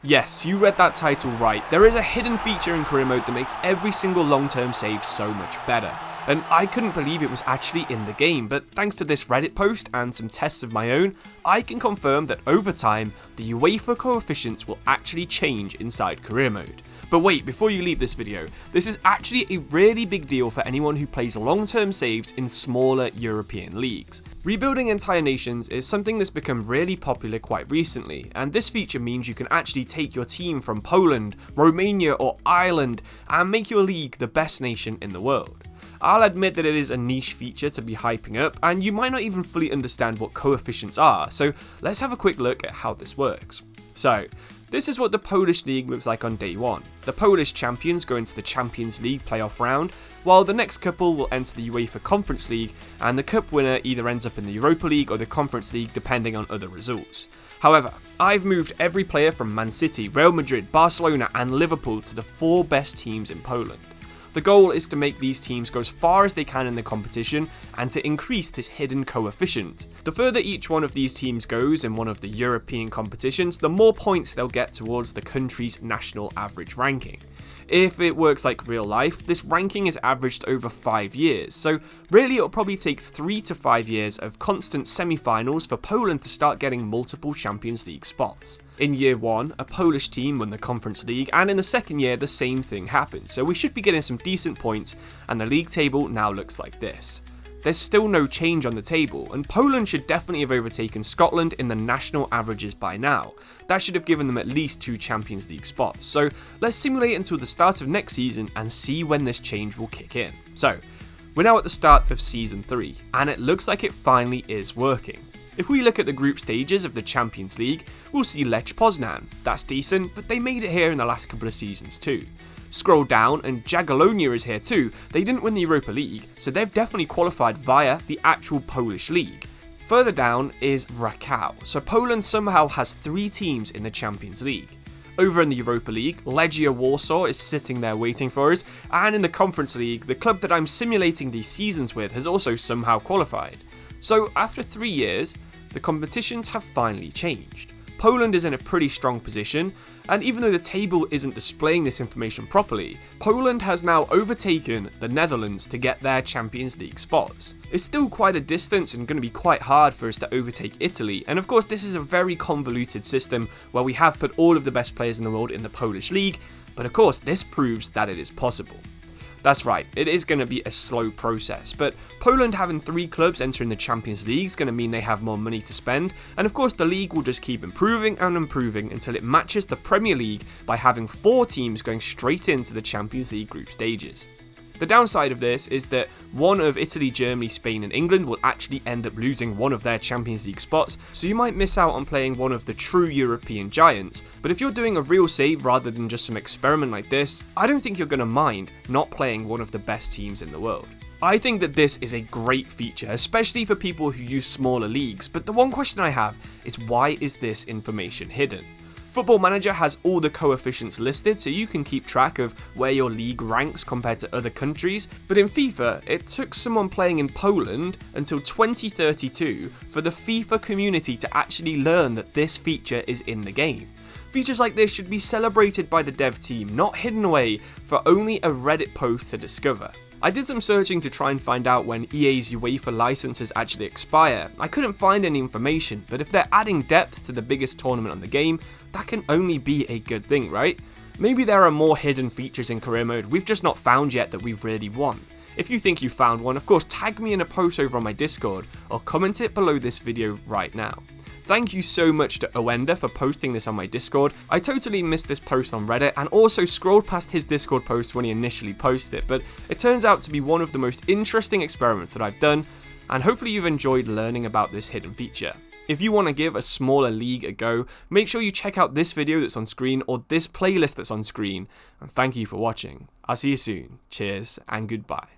Yes, you read that title right. There is a hidden feature in career mode that makes every single long-term save so much better. And I couldn't believe it was actually in the game, but thanks to this Reddit post and some tests of my own, I can confirm that over time, the UEFA coefficients will actually change inside career mode. But wait, before you leave this video, this is actually a really big deal for anyone who plays long-term saves in smaller European leagues. Rebuilding entire nations is something that's become really popular quite recently, and this feature means you can actually take your team from Poland, Romania or Ireland and make your league the best nation in the world. I'll admit that it is a niche feature to be hyping up, and you might not even fully understand what coefficients are, so let's have a quick look at how this works. So, this is what the Polish League looks like on day 1. The Polish champions go into the Champions League playoff round, while the next couple will enter the UEFA Conference League, and the cup winner either ends up in the Europa League or the Conference League depending on other results. However, I've moved every player from Man City, Real Madrid, Barcelona and Liverpool to the 4 best teams in Poland. The goal is to make these teams go as far as they can in the competition and to increase this hidden coefficient. The further each one of these teams goes in one of the European competitions, the more points they'll get towards the country's national average ranking. If it works like real life, this ranking is averaged over 5 years, so really it'll probably take 3 to 5 years of constant semi-finals for Poland to start getting multiple Champions League spots. In year 1, a Polish team won the Conference League, and in the second year the same thing happened, so we should be getting some decent points, and the league table now looks like this. There's still no change on the table, and Poland should definitely have overtaken Scotland in the national averages by now. That should have given them at least 2 Champions League spots, so let's simulate until the start of next season and see when this change will kick in. So, we're now at the start of Season 3, and it looks like it finally is working. If we look at the group stages of the Champions League, we'll see Lech Poznan. That's decent, but they made it here in the last couple of seasons too. Scroll down and Jagiellonia is here too. They didn't win the Europa League, so they've definitely qualified via the actual Polish league. Further down is Rakow, so Poland somehow has 3 teams in the Champions League. Over in the Europa League, Legia Warsaw is sitting there waiting for us, and in the Conference League, the club that I'm simulating these seasons with has also somehow qualified. So after 3 years, the competitions have finally changed. Poland is in a pretty strong position, and even though the table isn't displaying this information properly, Poland has now overtaken the Netherlands to get their Champions League spots. It's still quite a distance and going to be quite hard for us to overtake Italy, and of course this is a very convoluted system where we have put all of the best players in the world in the Polish league, but of course this proves that it is possible. That's right, it is going to be a slow process, but Poland having 3 clubs entering the Champions League is going to mean they have more money to spend, and of course the league will just keep improving and improving until it matches the Premier League by having 4 teams going straight into the Champions League group stages. The downside of this is that one of Italy, Germany, Spain and England will actually end up losing one of their Champions League spots, so you might miss out on playing one of the true European giants. But if you're doing a real save rather than just some experiment like this, I don't think you're going to mind not playing one of the best teams in the world. I think that this is a great feature, especially for people who use smaller leagues, but the one question I have is why is this information hidden? Football Manager has all the coefficients listed so you can keep track of where your league ranks compared to other countries, but in FIFA, it took someone playing in Poland until 2032 for the FIFA community to actually learn that this feature is in the game. Features like this should be celebrated by the dev team, not hidden away for only a Reddit post to discover. I did some searching to try and find out when EA's UEFA licenses actually expire. I couldn't find any information, but if they're adding depth to the biggest tournament on the game, that can only be a good thing, right? Maybe there are more hidden features in career mode we've just not found yet that we really want. If you think you found one, of course tag me in a post over on my Discord or comment it below this video right now. Thank you so much to Owenda for posting this on my Discord. I totally missed this post on Reddit and also scrolled past his Discord post when he initially posted it, but it turns out to be one of the most interesting experiments that I've done, and hopefully you've enjoyed learning about this hidden feature. If you want to give a smaller league a go, make sure you check out this video that's on screen or this playlist that's on screen, and thank you for watching. I'll see you soon. Cheers and goodbye.